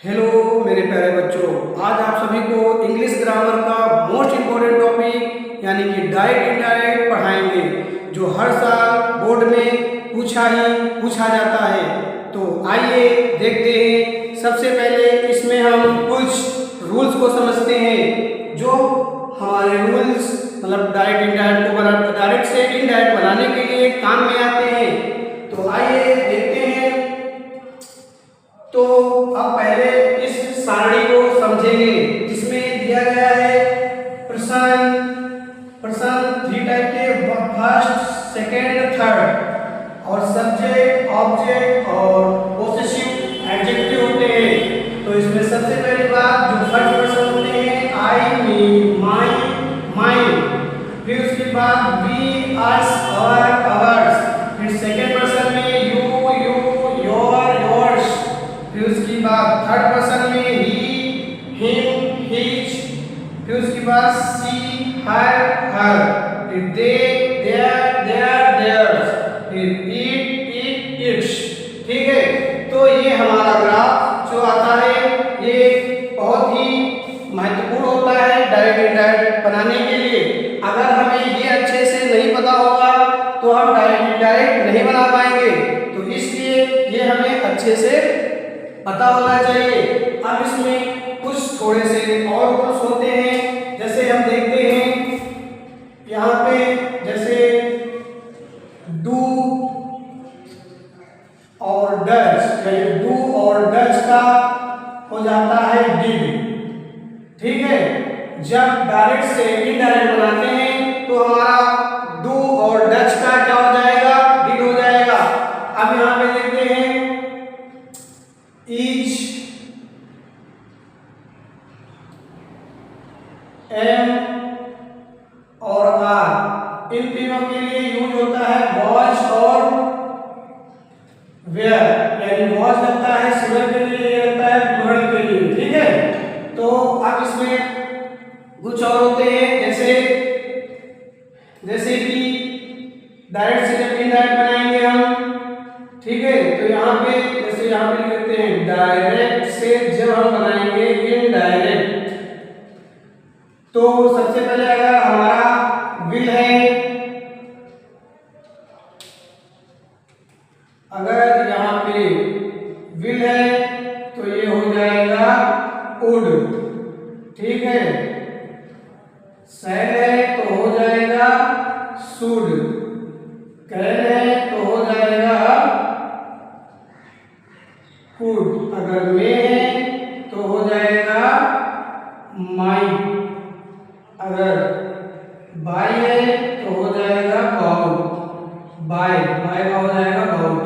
Hello मेरे प्यारे बच्चों, आज आप सभी को इंग्लिश ग्रामर का मोस्ट इम्पोर्टेंट टॉपिक यानी कि डायरेक्ट इनडायरेक्ट पढ़ाएंगे, जो हर साल बोर्ड में पूछा जाता है। तो आइए देखते हैं। सबसे पहले इसमें हम कुछ रूल्स को समझते हैं, जो हमारे रूल्स मतलब डायरेक्ट से इनडायरेक्ट बनाने के लिए काम में आते हैं। तो आइए देखते हैं। तो अब पहले इस सारणी को समझेंगे, जिसमें दिया गया है प्रश्न 3 टाइप के, फर्स्ट, सेकंड, थर्ड, और सब्जेक्ट, ऑब्जेक्ट और पोसेसिव एडजेक्टिव होते हैं। तो इसमें सबसे पहली बात, जो फर्स्ट प्रश्न होते हैं, आई, मी, माई, माइन। फिर उसके बाद वी, अस, आवर, आवर्स। फिर सेकंड प्रश्न में यू, योर, योर्स। फिर उसके बाद थर्ड पर्सन में ही, हिम, हिज। फिर उसके बाद सी, हर, हर। फिर दे, देयर, देयर्स। फिर इट, इट्स। ठीक है। तो ये हमारा ग्राफ जो आता है, ये बहुत ही महत्वपूर्ण होता है डायरेक्ट इनडायरेक्ट बनाने के लिए। अगर हमें ये अच्छे से नहीं पता होगा तो हम डायरेक्ट इनडायरेक्ट नहीं बना पाएंगे। तो इसलिए ये हमें अच्छे से पता होना चाहिए। अब इसमें कुछ थोड़े से और रूल्स होते हैं, जैसे हम देखते हैं यहाँ पे, जैसे डू और डज, यानी डू और डज का हो जाता है डिड। ठीक है। जब डायरेक्ट से इनडायरेक्ट बनाते हैं तो हमारा डू और डज का क्या हो जाएगा, डिड हो जाएगा। अब यहाँ पे देखते हैं each, एम और आर, इन तीनों के लिए यूज होता है वॉच और वेयर, यानी वॉच लगता है सिंगल के लिए, ये लगता है प्लूरल के लिए। ठीक है। तो अब इसमें कुछ और होते हैं, जैसे कि डायरेक्ट से जब इनडायरेक्ट बनाएंगे हम, ठीक है, तो यहाँ पे जैसे यहाँ पे लिखते हैं डायरेक्ट से जब हम बनाएंगे इनडायरेक्ट, तो सबसे पहले अगर हमारा विल है, अगर यहाँ पे विल है तो ये हो जाएगा वुड। ठीक है। शैल है तो हो जाएगा शुड। कैन है तो हो जाएगा कुड। अगर मे है तो हो जाएगा माइट। अगर बाय है तो हो जाएगा बाउट। बाय का हो जाएगा बाउट।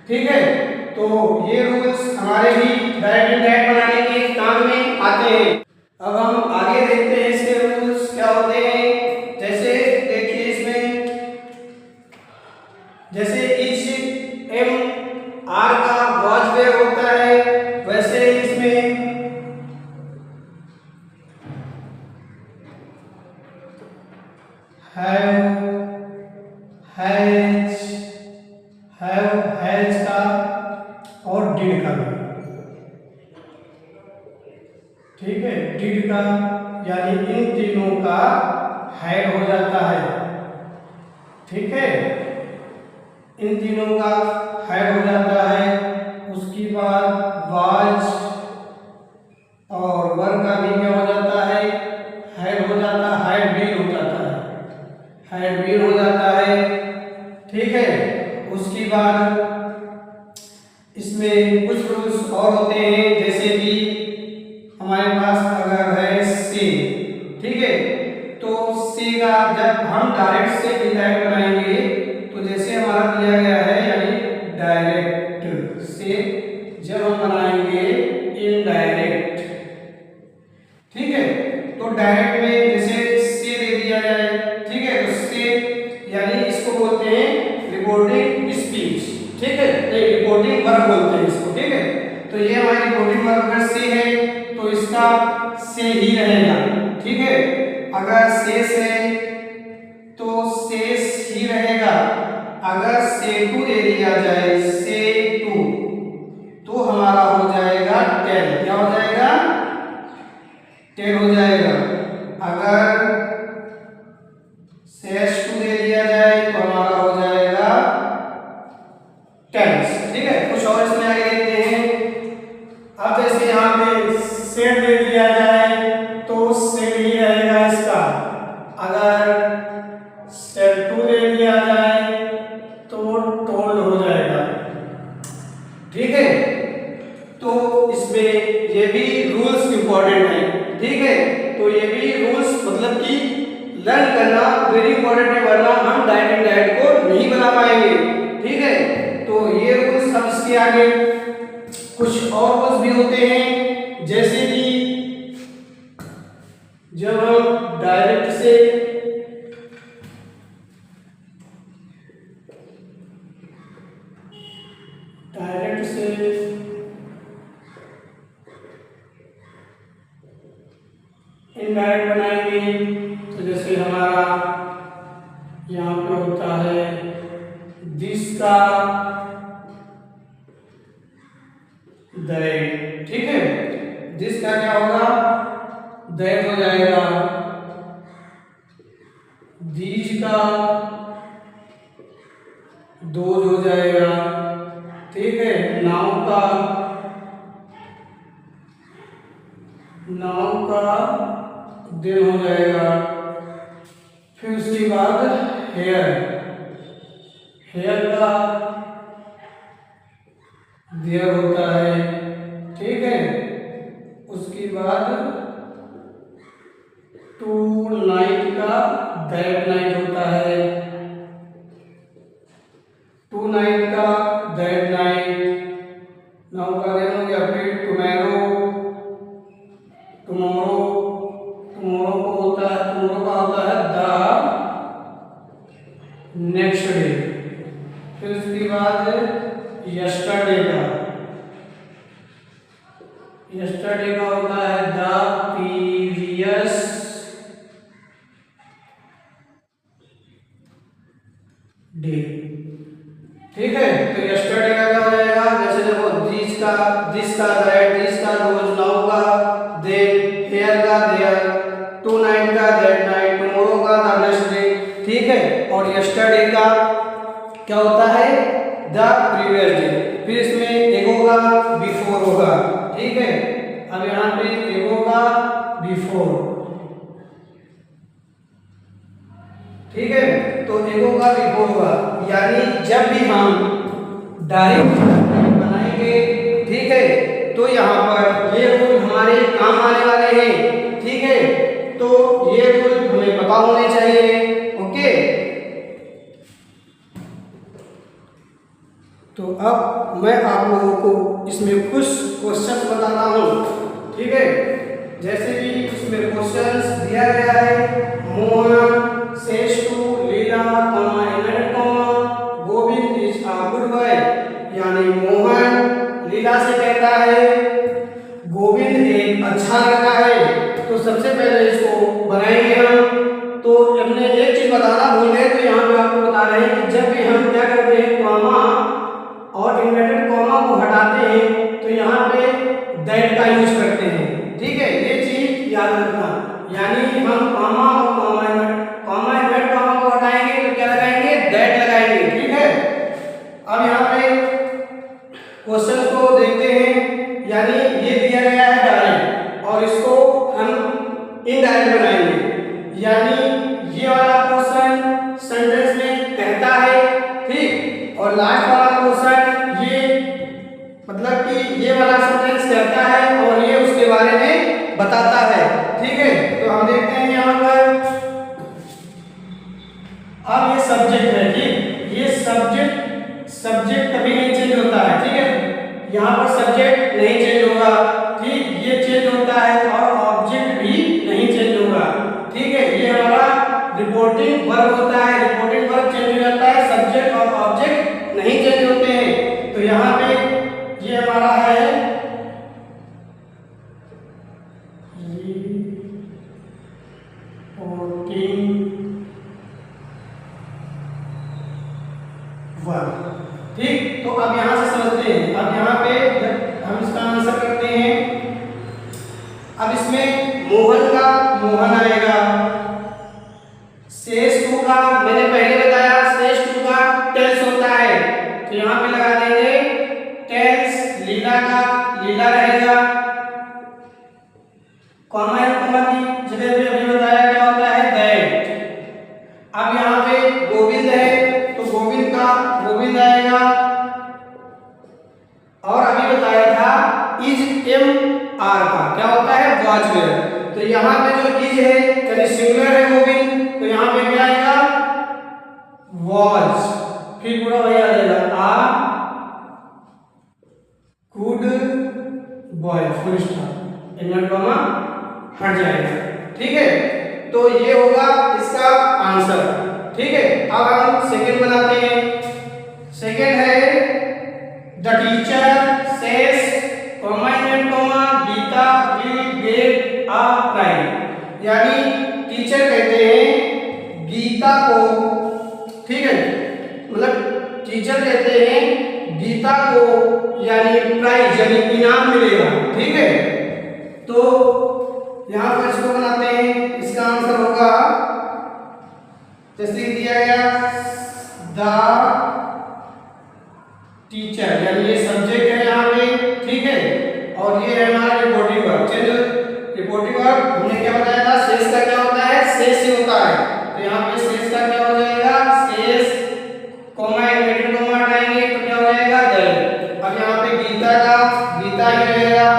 ठीक है। तो ये रूल्स हमारे भी डायरेक्ट इनडायरेक्ट बनाने के काम में आते हैं। अब हम आगे देखते हैं इसके रूल्स क्या होते हैं। जैसे देखिए इसमें, जैसे इच, एम, आर का वॉच वेयर होता है, वैसे इसमें हैव, हैज का और डिड का भी। ठीक है। डिड का यानी इन तीनों का हैड हो जाता है। ठीक है। इन तीनों का हैड हो जाता है। उसके बाद वाज और वर का भी क्या हो जाता है, हैड हो जाता है, हैड बीन हो जाता है, हैड बीन हो जाता है। ठीक है। उसके बाद इसमें कुछ रूल्स और होते हैं, जैसे कि हमारे पास अगर है से, ठीक है, तो से का जब हम डायरेक्ट से इनडायरेक्ट बनाएंगे, तो जैसे हमारा दिया गया है, यानी डायरेक्ट से जब हम बनाएंगे इनडायरेक्ट, ठीक है, तो डायरेक्ट में जैसे से दे दिया जाए, ठीक है, तो से यानी इसको बोलते हैं रिपोर्टिंग स्पीच। ठीक है। रिपोर्टिंग वर्ब बोलते हैं इसको। ठीक है। तो ये हमारी रिपोर्टिंग वर्ब अगर से है तो इसका से ही रहेगा। ठीक है। अगर से तो शेष ही रहेगा। अगर से टू दे दिया जाए, से टू, तो हमारा हो जाएगा टेन। इसमें ये भी रूल्स इंपॉर्टेंट हैं, ठीक है। तो ये भी रूल्स मतलब कि लर्न करना वेरी इंपॉर्टेंट है, वरना हम डायरेक्ट डाइट को नहीं बना पाएंगे, ठीक है। तो ये रूल्स हम इसके आगे कुछ और रूल्स भी होते हैं, जैसे कि जब हम डायरेक्ट से इनडायरेक्ट बनाएंगे, तो जैसे हमारा यहाँ पे होता है दिस का दैट, ठीक है। दिस का क्या होगा, दैट हो जाएगा, दीज का दोज हो जाएगा, ठीक है। नाउ का दिन हो जाएगा। फिर उसके बाद हेयर, हेयर का देयर होता है, ठीक है। उसके बाद टू नाइट का दैट नाइट होता है, टू नाइट का दैट नाइट, नाउ का दिन हो गया। फिर टुमारो, टुमारो, टुमारो को होता है, टुमारो का होता है द नेक्स्ट डे। फिर उसके बाद यस्टरडे का, यस्टरडे का होता है द प्रीवियस डे, ठीक है। तो यस्टरडे का क्या हो जाएगा, जैसे देखो दिस का दैट, दिस का रोज, नाउ का देन, हेयर का देयर, टू नाइट का दैट नाइट, टुमारो का द नेक्स्ट डे, ठीक है। और यस्टरडे का क्या होता है, द प्रीवियस डे। फिर इसमें एक होगा बिफोर होगा, ठीक है। अब यहाँ पे एक होगा बिफोर, ठीक है। तो एक होगा बिफोर होगा, यानी जब भी हम डायरेक्ट बनाएंगे, ठीक है, तो यहाँ पर ये रूल हमारे काम आने वाले हैं, ठीक है। तो ये रूल हमें पता होने चाहिए, ओके। तो अब मैं आप लोगों को इसमें कुछ क्वेश्चन बताता हूँ, ठीक है। जैसे कि इसमें क्वेश्चंस दिया गया है, Mohan says to Leela, Govind is a good boy, यानी मोहन लीला से कहता है गोविंद एक अच्छा लड़का है। तो सबसे पहले इसको बनाएंगे हम। तो हमने एक चीज बताना भूल गए, तो यहाँ पे आपको बता रहे हैं कि जब भी हम क्या करते हैं, कॉमा और इन्वर्टेड कॉमा को हटाते हैं, तो यहाँ पे दैट का यूज करते हैं, ठीक है। ये चीज याद रखना, यानी हम कॉमा और कॉमा इन्वर्टेड कॉमा को हटाएंगे तो क्या लगाएंगे, दैट लगाएंगे, ठीक है। अब यहाँ पे क्वेश्चन को देखते हैं, यानी ये दिया गया है डायरेक्ट और इसको हम इनडायरेक्ट बनाएंगे, यानी ये वाला क्वेश्चन सेंटेंस में कहता है, ठीक, और लास्ट वाला क्वेश्चन ये मतलब कि ये वाला सेंटेंस कहता है और ये उसके बारे में बताता है, ठीक है। तो हम देखते हैं यहाँ पर, अब ये सब्जेक्ट है, ठीक, ये सब्जेक्ट कभी नहीं चेंज होता है, ठीक है। यहाँ पर सब्जेक्ट नहीं चेंज होगा, ठीक, ये चेंज होता है, और ऑब्जेक्ट भी नहीं चेंज होगा, ठीक है। ये हमारा रिपोर्टिंग वर्ब होता है, रिपोर्टिंग वर्ब चेंज हो जाता है, सब्जेक्ट और ऑब्जेक्ट नहीं चेंज होते हैं। तो यहाँ पे ये हमारा है वर्ब, ठीक। तो अब यहाँ से समझते हैं, अब यहाँ पे हम इसका आंसर करते हैं। अब इसमें मोहन का मोहन आएगा, शेष टू का मैंने पहले बताया, शेष टू का टेल्स होता है, तो यहाँ पे लगा देंगे टेल्स। लीला का लीला रहेगा, कॉमा की जगह पे अभी बताया क्या होता है, दैट। अब यहाँ पे गोविंद है तो गोविंद का गोविंद आएगा, और अभी बताया था इज एम आर का क्या होता है वाज वेयर। तो यहाँ पे जो इज है यानी सिंगुलर है वो भी, तो यहाँ पे क्या आएगा वाज, फिर पूरा वही आ जाएगा आ good boy full stop, invert comma हट जाएगा। ठीक है, तो ये होगा इसका आंसर। ठीक है, अब हम सेकंड बनाते हैं। सेकंड है the teacher says comma invert comma Geeta will get a prize, यानी टीचर कहते हैं गीता को, ठीक है, मतलब टीचर कहते हैं गीता को यानी प्राइज यानी इनाम मिलेगा। ठीक है, तो यहां पर इसको बनाते हैं, इसका आंसर होगा जैसे दिया गया द टीचर, यानी ये सब्जेक्ट है यहाँ पे। ठीक है, और ये है हमारा रिपोर्टिंग वर्ब। चलो रिपोर्टिंग वर्ब हमने क्या बताया था, शेष का क्या होता है, शेष ही होता है। तो यहाँ पे शेष का क्या हो जाएगा, शेष कॉमा इनवर्टेड कॉमा हटाएंगे तो क्या हो जाएगा दैट। अब यहाँ पे गीता का गीता ही रहेगा,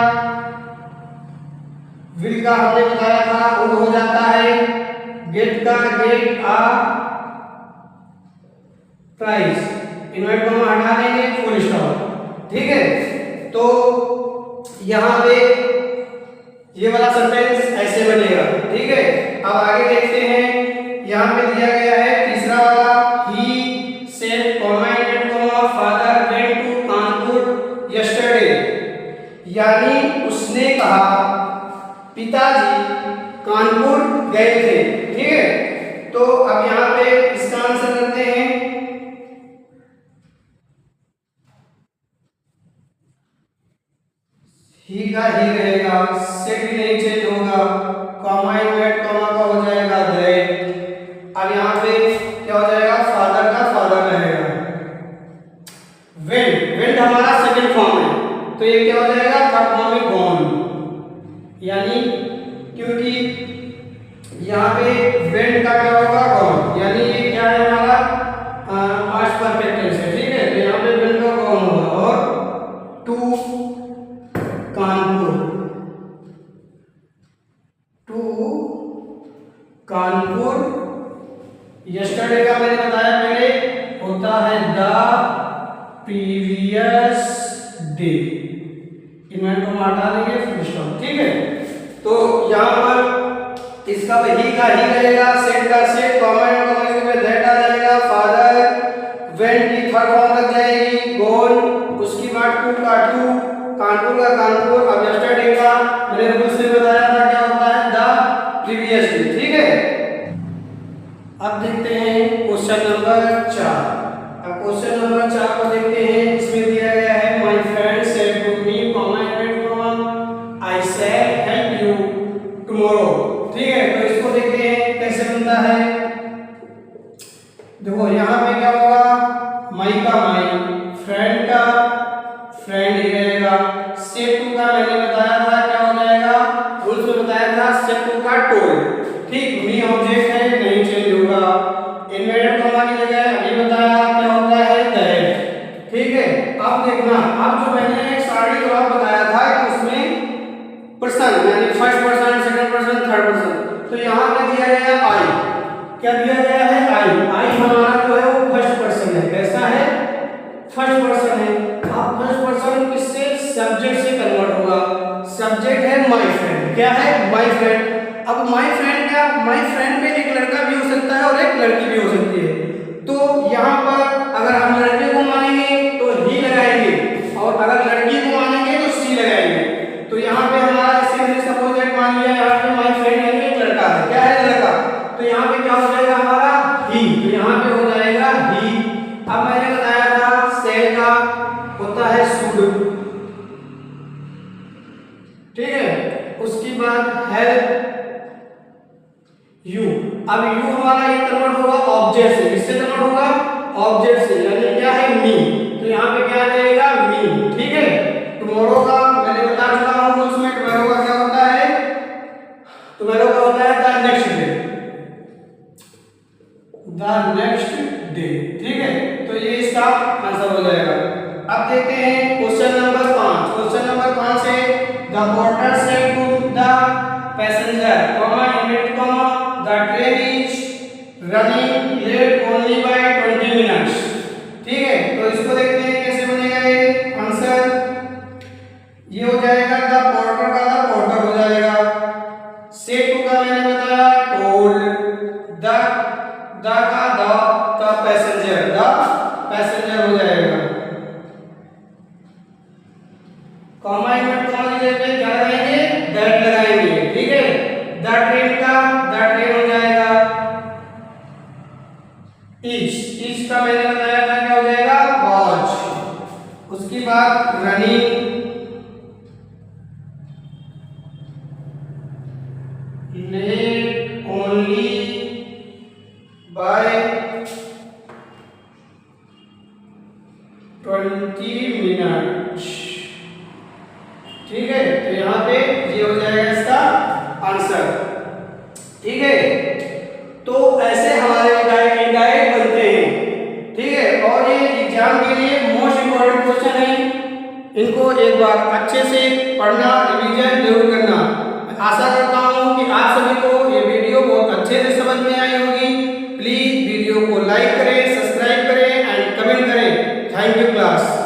विल का हमने बताया था वो हो जाता है, गेट का गेट आ प्राइस, इनवर्ट कॉमा हटा देंगे फुल स्टॉप। ठीक है, तो यहाँ पे ये वाला सेंटेंस ऐसे बनेगा। ठीक है, अब आगे देखते हैं, यहाँ पे दिया गया है तीसरा वाला, he said comma invert comma father went to Kanpur yesterday, यानी उसने कहा पिताजी कानपुर गए थे। ठीक है, तो अब यहाँ पे इसका आंसर करते हैं। ही का ही रहेगा, सेट भी नहीं चेंज होगा, कॉमा इनवर्ट कॉमा का हो जाएगा दैट। अब यहाँ पे क्या हो जाएगा, फादर का फादर रहेगा, वेंट वेंट हमारा सेकंड फॉर्म है, तो ये क्या हो जाएगा थर्ड फॉर्म में गॉन, यानी क्योंकि यहाँ पे वेंट का क्या होगा गॉन, यानी ये क्या है हमारा पास्ट परफेक्ट टेंस है। ठीक है, तो यहाँ पे वेंट का गॉन होगा, और to Kanpur, to Kanpur yesterday का मैंने बताया पहले होता है the previous day, invert comma हटा देंगे फुल स्टॉप। ठीक है, तो यहाँ पर इसका ही का ही रहेगा, सेट का सेट, कॉमा कॉमा के दैट आ जाएगा, फादर वेंट की थर्ड फॉर्म लग जाएगी गोन, उसके बाद टू का टू, कानपुर का कानपुर। अब यस्टरडे का मैंने रूल्स में बताया था क्या होता है द प्रीवियस डे। ठीक है, अब देखते हैं क्वेश्चन नंबर 4। अब क्वेश्चन नंबर 4 को देखते हैं, इसमें दिया गया है my friend said to me comma invert comma I said help you tomorrow. ठीक है, तो इसको देखते हैं कैसे बनता है। देखो यहाँ पे क्या होगा, माई का माई, फ्रेंड का फ्रेंड ही रहेगा, सेड टू का मैंने बताया था क्या हो जाएगा, रूल्स में बताया था सेड टू का टोल्ड। ठीक, मी ऑब्जेक्ट है नहीं चेंज होगा, इनवर्टेड कॉमा की जगह अभी बताया क्या होता है दैट। ठीक है, अब देखना, अब जो मैंने सारी जवाब बताया था कि उसमें पर्सन यानी first person, second person, third person, तो यहाँ पे दिया गया आई, क्या दिया गया है आई, आई हमारा जो है वो फर्स्ट पर्सन है। कैसा है, फर्स्ट पर्सन है। अब फर्स्ट पर्सन किससे, सब्जेक्ट से कन्वर्ट होगा, सब्जेक्ट है माय फ्रेंड, क्या है माय फ्रेंड। अब माय फ्रेंड क्या, माय फ्रेंड में एक लड़का भी हो सकता है और एक लड़की भी हो सकती है, तो यहाँ पर अगर हम लड़के को मानेंगे तो ही लगाएंगे, और अगर लड़की को मानेंगे तो सी लगाएंगे। तो यहाँ पे हमारा इसे सपोज दैट मान लिया यहाँ पे माय फ्रेंड यानी एक लड़का है, क्या है लड़का, तो यहाँ पे क्या हो जाएगा हमारा ही, तो यहाँ पे हो जाएगा ही। अब मैंने बताया था सेल का होता है शुड। ठीक है, उसके बाद हेल्प यू, अब यू हमारा ये कन्वर्ट होगा ऑब्जेक्ट से, किससे कन्वर्ट होगा, ऑब्जेक्ट से, यानी क्या है मी, तो यहाँ पे क्या आ जाएगा मी। ठीक है, टुमारो का मैंने बता चुका हूँ उसमें, टुमारो का क्या होता है, टुमारो का होता है the next day, the next day. ठीक है, तो ये इसका आंसर हो जाएगा। अब देखते हैं क्वेश्चन नंबर 5। क्वेश्चन नंबर 5 है the porter said to the passenger, comma inverted comma, the train is running late only by 20 minutes. ठीक है, तो इसको देखते हैं कैसे बनेगा ये आंसर। ये हो जाएगा द पोर्टर का द पोर्टर हो जाएगा, सेड टू का मैंने बताया टोल्ड, द का द पैसेंजर हो जाएगा। कॉमा इनवर्ट कॉमा की जगह पे क्या लगाएंगे, दैट लगाएंगे। ठीक है, द ट्रेन का द ट्रेन हो जाएगा, इज का मैंने बताया था क्या हो जाएगा, वॉच। उसके बाद running late only by 20 minutes. ठीक है, तो यहाँ पे ये हो जाएगा इसका आंसर। ठीक है, तो ऐसे हमारे इनडायरेक्ट बनते हैं। ठीक है, और ये एग्जाम के लिए मोस्ट इम्पोर्टेंट क्वेश्चन है, इनको एक बार अच्छे से पढ़ना, रिवीजन जरूर करना। आशा करता हूँ कि आप सभी को ये वीडियो बहुत अच्छे से समझ में आई होगी। प्लीज वीडियो को लाइक करें, सब्सक्राइब करें एंड कमेंट करें। Thank you class.